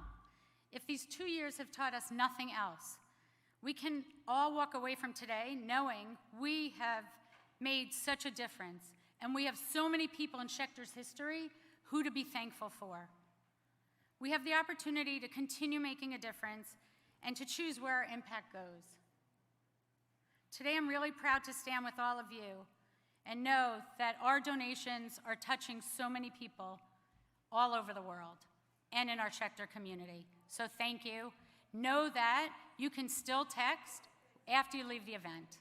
If these 2 years have taught us nothing else, we can all walk away from today knowing we have made such a difference, and we have so many people in Schechter's history who to be thankful for. We have the opportunity to continue making a difference and to choose where our impact goes. Today, I'm really proud to stand with all of you and know that our donations are touching so many people all over the world and in our Schechter community. So thank you. Know that you can still text after you leave the event.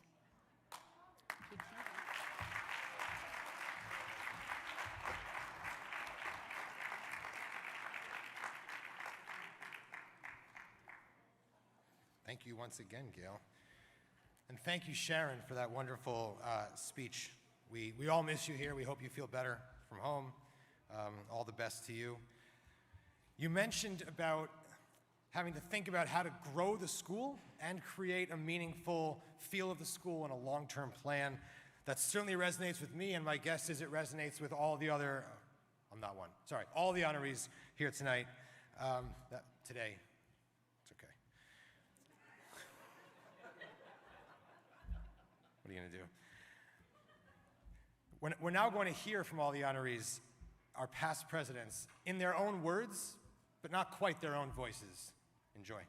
thank you once again, Gail. And thank you, Sharon, for that wonderful speech. We all miss you here. We hope you feel better from home. All the best to you. You mentioned about having to think about how to grow the school and create a meaningful feel of the school and a long-term plan. That certainly resonates with me, and my guess is it resonates with all the other, all the honorees here tonight, today. It's okay. What are you gonna do? We're now going to hear from all the honorees, our past presidents, in their own words, but not quite their own voices. Enjoy.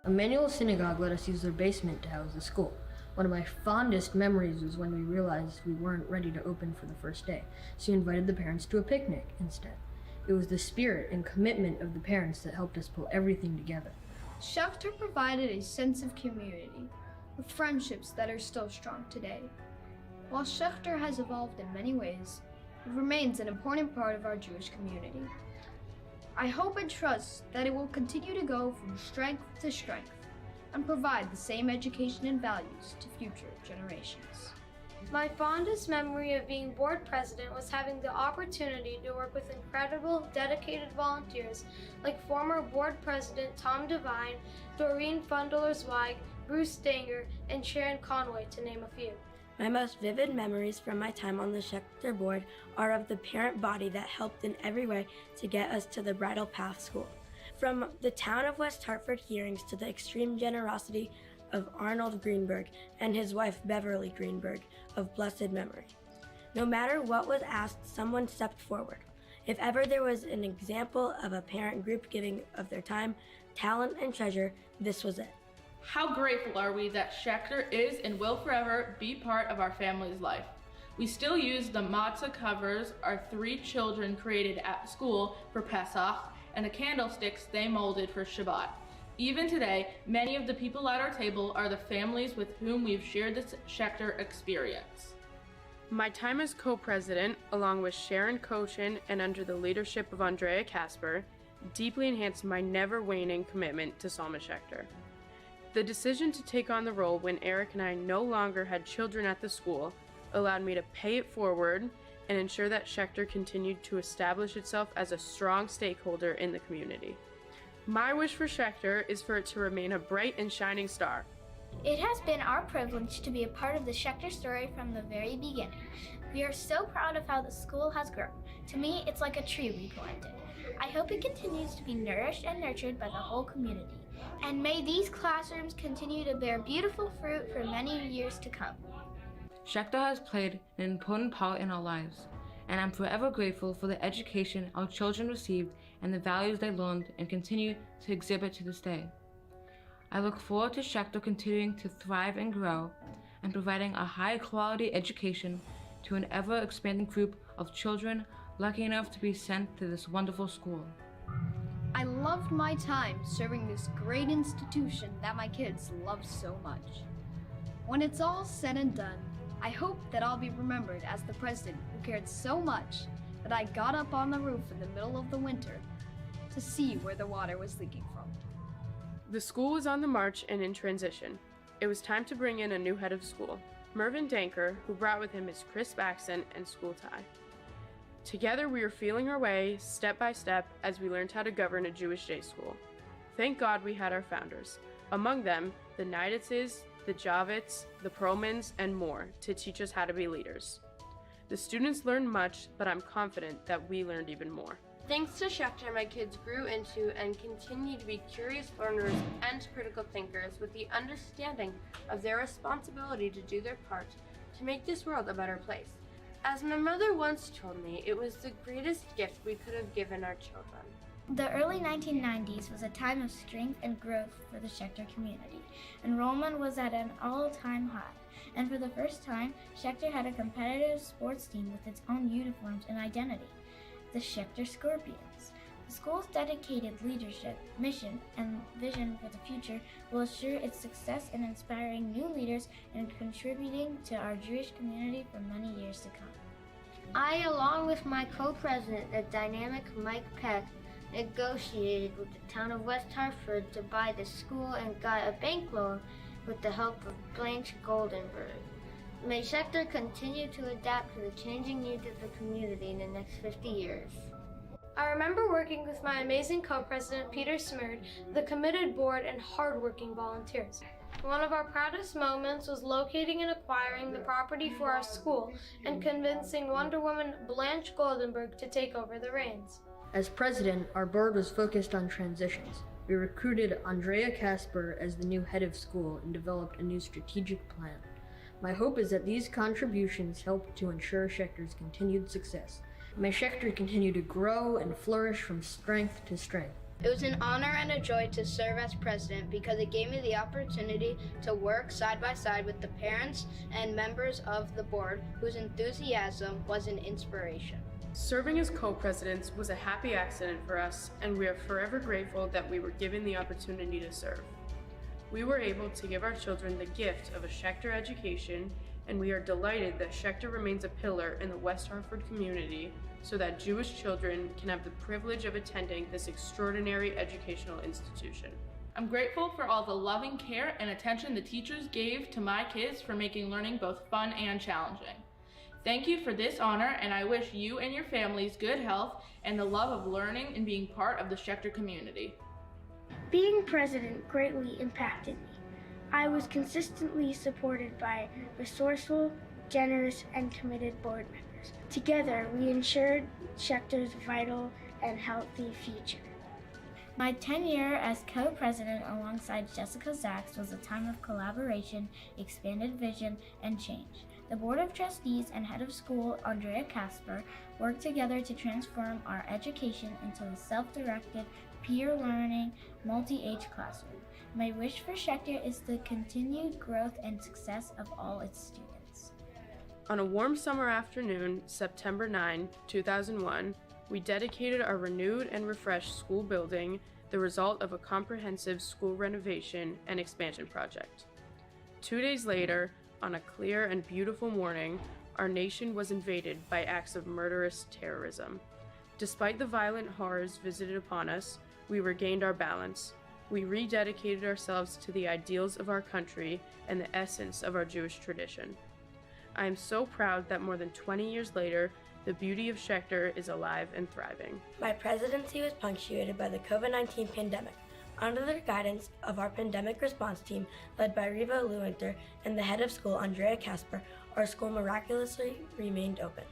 Emanuel Synagogue let us use their basement to house the school. One of my fondest memories was when we realized we weren't ready to open for the first day, so we invited the parents to a picnic instead. It was the spirit and commitment of the parents that helped us pull everything together. Schechter provided a sense of community, with friendships that are still strong today. While Schechter has evolved in many ways, it remains an important part of our Jewish community. I hope and trust that it will continue to go from strength to strength and provide the same education and values to future generations. My fondest memory of being board president was having the opportunity to work with incredible, dedicated volunteers like former board president Tom Devine, Doreen Fundiller-Zweig, Bruce Stanger, and Sharon Conway, to name a few. My most vivid memories from my time on the Schechter board are of the parent body that helped in every way to get us to the Bridal Path School. From the town of West Hartford hearings to the extreme generosity of Arnold Greenberg and his wife Beverly Greenberg of blessed memory. No matter what was asked, someone stepped forward. If ever there was an example of a parent group giving of their time, talent, and treasure, this was it. How grateful are we that Schechter is and will forever be part of our family's life. We still use the matzah covers our 3 children created at school for Pesach and the candlesticks they molded for Shabbat. Even today, many of the people at our table are the families with whom we've shared this Schechter experience. My time as co-president, along with Sharon Kochen and under the leadership of Andrea Casper, deeply enhanced my never-waning commitment to Salma Schechter. The decision to take on the role when Eric and I no longer had children at the school allowed me to pay it forward and ensure that Schechter continued to establish itself as a strong stakeholder in the community. My wish for Schechter is for it to remain a bright and shining star. It has been our privilege to be a part of the Schechter story from the very beginning. We are so proud of how the school has grown. To me, it's like a tree we planted. I hope it continues to be nourished and nurtured by the whole community. And may these classrooms continue to bear beautiful fruit for many years to come. Schechter has played an important part in our lives, and I'm forever grateful for the education our children received and the values they learned and continue to exhibit to this day. I look forward to Schechter continuing to thrive and grow and providing a high-quality education to an ever-expanding group of children lucky enough to be sent to this wonderful school. I loved my time serving this great institution that my kids love so much. When it's all said and done, I hope that I'll be remembered as the president who cared so much that I got up on the roof in the middle of the winter to see where the water was leaking from. The school was on the march and in transition. It was time to bring in a new head of school, Mervyn Danker, who brought with him his crisp accent and school tie. Together we were feeling our way, step by step, as we learned how to govern a Jewish day school. Thank God we had our founders, among them the Neiditzes, the Javits, the Perlmans, and more, to teach us how to be leaders. The students learned much, but I'm confident that we learned even more. Thanks to Schechter, my kids grew into and continue to be curious learners and critical thinkers with the understanding of their responsibility to do their part to make this world a better place. As my mother once told me, it was the greatest gift we could have given our children. The early 1990s was a time of strength and growth for the Schechter community. Enrollment was at an all-time high, and for the first time, Schechter had a competitive sports team with its own uniforms and identity, the Schechter Scorpions. The school's dedicated leadership, mission, and vision for the future will assure its success in inspiring new leaders and contributing to our Jewish community for many years to come. I, along with my co-president, the dynamic Mike Peck, negotiated with the town of West Hartford to buy the school and got a bank loan with the help of Blanche Goldenberg. May Schechter continue to adapt to the changing needs of the community in the next 50 years. I remember working with my amazing co-president, Peter Smerd, the committed board, and hardworking volunteers. One of our proudest moments was locating and acquiring the property for our school and convincing Wonder Woman Blanche Goldenberg to take over the reins. As president, our board was focused on transitions. We recruited Andrea Kasper as the new head of school and developed a new strategic plan. My hope is that these contributions help to ensure Schechter's continued success. May Schechter continue to grow and flourish from strength to strength. It was an honor and a joy to serve as president because it gave me the opportunity to work side by side with the parents and members of the board whose enthusiasm was an inspiration. Serving as co-presidents was a happy accident for us, and we are forever grateful that we were given the opportunity to serve. We were able to give our children the gift of a Schechter education, and we are delighted that Schechter remains a pillar in the West Hartford community so that Jewish children can have the privilege of attending this extraordinary educational institution. I'm grateful for all the loving care and attention the teachers gave to my kids for making learning both fun and challenging. Thank you for this honor, and I wish you and your families good health and the love of learning and being part of the Schechter community. Being president greatly impacted me. I was consistently supported by resourceful, generous, and committed board members. Together, we ensured Schechter's vital and healthy future. My tenure as co-president alongside Jessica Zaks was a time of collaboration, expanded vision, and change. The Board of Trustees and Head of School, Andrea Kasper, worked together to transform our education into a self-directed, peer-learning, multi-age classroom. My wish for Schechter is the continued growth and success of all its students. On a warm summer afternoon, September 9, 2001, we dedicated our renewed and refreshed school building, the result of a comprehensive school renovation and expansion project. 2 days later, on a clear and beautiful morning, our nation was invaded by acts of murderous terrorism. Despite the violent horrors visited upon us, we regained our balance. We rededicated ourselves to the ideals of our country and the essence of our Jewish tradition. I am so proud that more than 20 years later, the beauty of Schechter is alive and thriving. My presidency was punctuated by the COVID-19 pandemic. Under the guidance of our pandemic response team, led by Riva Lewinter and the head of school, Andrea Kasper, our school miraculously remained open.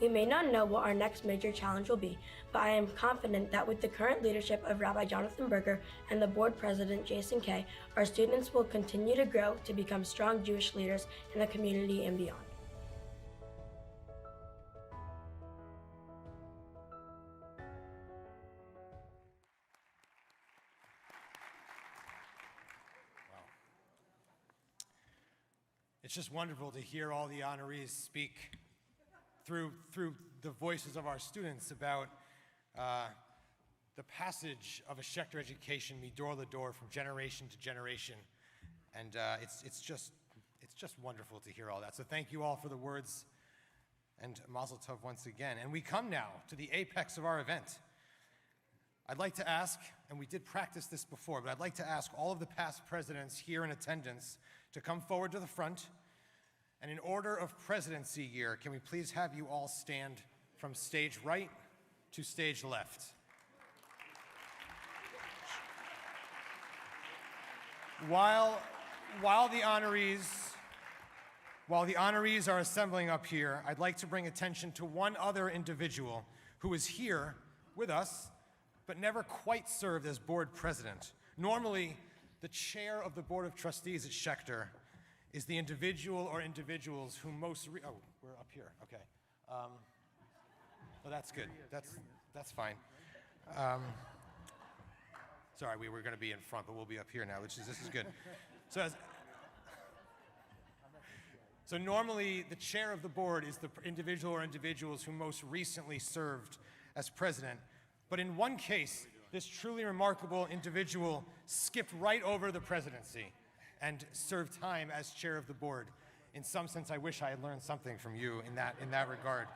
We may not know what our next major challenge will be, but I am confident that with the current leadership of Rabbi Jonathan Berger and the board president, Jason Kay, our students will continue to grow to become strong Jewish leaders in the community and beyond. It's just wonderful to hear all the honorees speak through the voices of our students about the passage of a Schechter education midor lador from generation to generation, and it's just wonderful to hear all that. So thank you all for the words, and Mazel Tov once again. And we come now to the apex of our event. I'd like to ask, and we did practice this before, but I'd like to ask all of the past presidents here in attendance to come forward to the front. And in order of presidency year, can we please have you all stand from stage right to stage left? While the honorees are assembling up here, I'd like to bring attention to one other individual who is here with us, but never quite served as board president. Normally, the chair of the Board of Trustees at Schechter is the individual or individuals who most, oh, we're up here, okay. Oh, that's good, that's fine. Sorry, we were gonna be in front, but we'll be up here now, this is good. So normally, the chair of the board is the individual or individuals who most recently served as president, But in one case, this truly remarkable individual skipped right over the presidency and served time as chair of the board. In some sense, I wish I had learned something from you in that regard.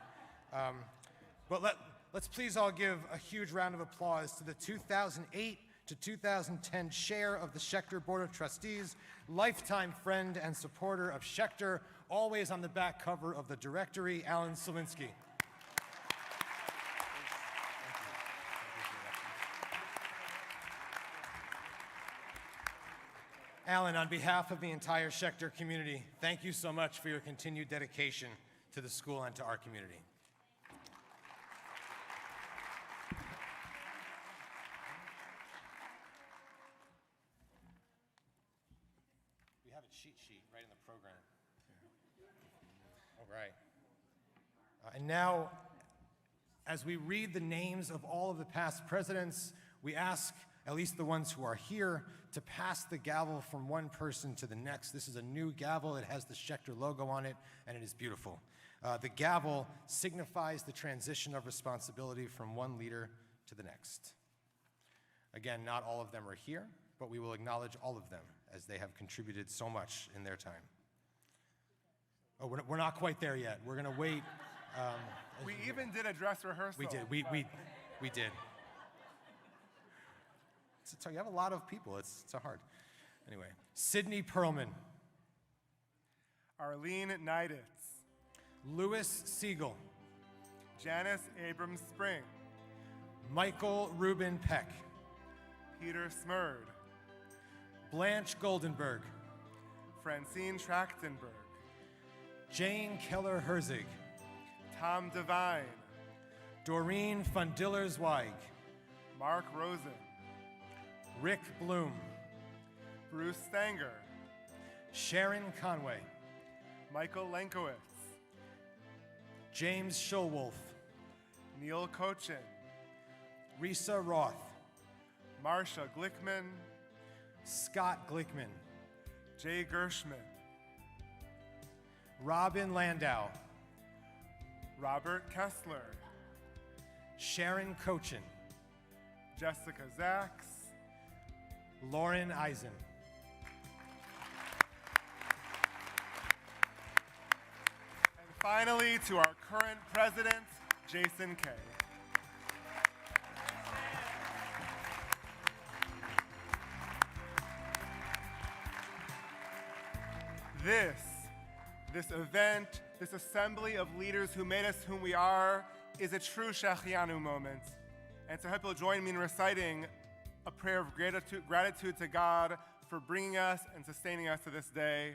But let's please all give a huge round of applause to the 2008 to 2010 chair of the Schechter Board of Trustees, lifetime friend and supporter of Schechter, always on the back cover of the directory, Alan Selinsky. Alan, on behalf of the entire Schechter community, thank you so much for your continued dedication to the school and to our community. We have a cheat sheet right in the program. All right. And now, as we read the names of all of the past presidents, we ask, at least the ones who are here, to pass the gavel from one person to the next. This is a new gavel. It has the Schechter logo on it, and it is beautiful. The gavel signifies the transition of responsibility from one leader to the next. Again, not all of them are here, but we will acknowledge all of them as they have contributed so much in their time. Oh, we're not quite there yet. We're going to wait. We even did a dress rehearsal. We did. We did. So you have a lot of people. It's so hard. Anyway, Sidney Perlman. Arlene Neiditz. Louis Segal. Janis Abrahms Spring. Michael Ruben Peck. Peter Smerd. Blanche Goldenberg. Francine Trachtenberg. Jane Keller Herzig. Tom Devine. Doreen Fundiller-Zweig. Mark Rosen. Rick Blum. Bruce Stanger. Sharon Conway. Michael Lenkiewicz. James Schulwolf. Neil Kochen. Risé Roth. Marcia Glickman. Scott Glickman. Jay Gershman. Robin Landau. Robert Kessler. Sharon Cochen. Jessica Zaks. Lauren Eisen. And finally, to our current president, Jason Kay. This event, this assembly of leaders who made us whom we are, is a true Shechianu moment. And so I hope you'll join me in reciting a prayer of gratitude to God for bringing us and sustaining us to this day.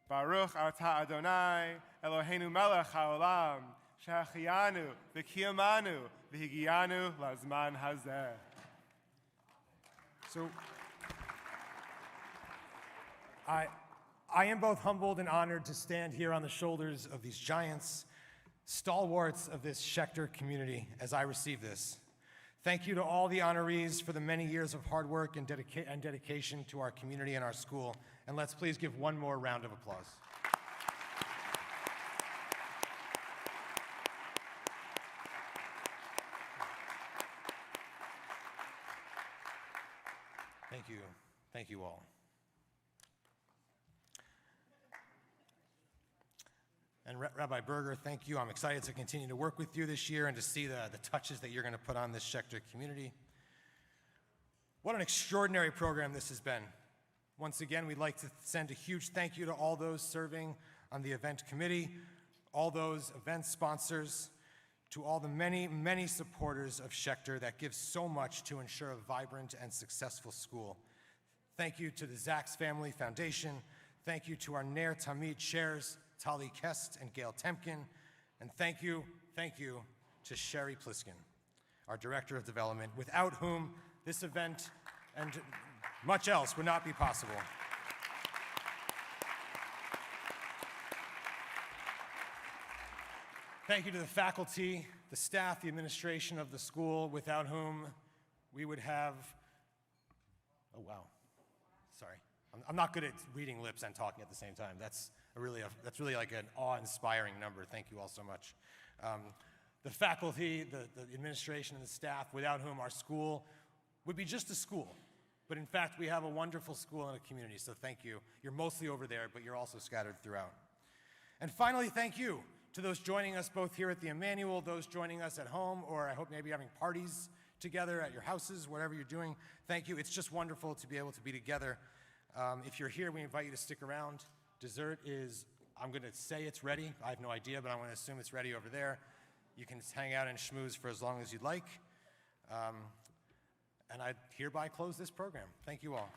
Baruch atah Adonai, Eloheinu melech haolam, she'achianu v'kiyamanu v'higianu lazman hazeh. So, I am both humbled and honored to stand here on the shoulders of these giants, stalwarts of this Schechter community as I receive this. Thank you to all the honorees for the many years of hard work and dedication to our community and our school. And let's please give one more round of applause. Thank you. Thank you all. And Rabbi Berger, thank you. I'm excited to continue to work with you this year and to see the touches that you're going to put on this Schechter community. What an extraordinary program this has been. Once again, we'd like to send a huge thank you to all those serving on the event committee, all those event sponsors, to all the many, many supporters of Schechter that give so much to ensure a vibrant and successful school. Thank you to the Zaks Family Foundation. Thank you to our Ner Tamid chairs, Tali Kest and Gail Temkin, and thank you to Sherry Pliskin, our Director of Development, without whom this event and much else would not be possible. Thank you to the faculty, the staff, the administration of the school, without whom we would have, oh wow, sorry. I'm not good at reading lips and talking at the same time. That's really like an awe-inspiring number. Thank you all so much. the faculty, the administration, and the staff, without whom our school would be just a school. But in fact, we have a wonderful school and a community, so thank you. You're mostly over there, but you're also scattered throughout. And finally, thank you to those joining us both here at the Emanuel, those joining us at home, or I hope maybe having parties together at your houses, whatever you're doing. Thank you. It's just wonderful to be able to be together. If you're here, we invite you to stick around. Dessert is, I'm going to say it's ready. I have no idea, but I'm going to assume it's ready over there. You can hang out and schmooze for as long as you'd like. And I hereby close this program. Thank you all.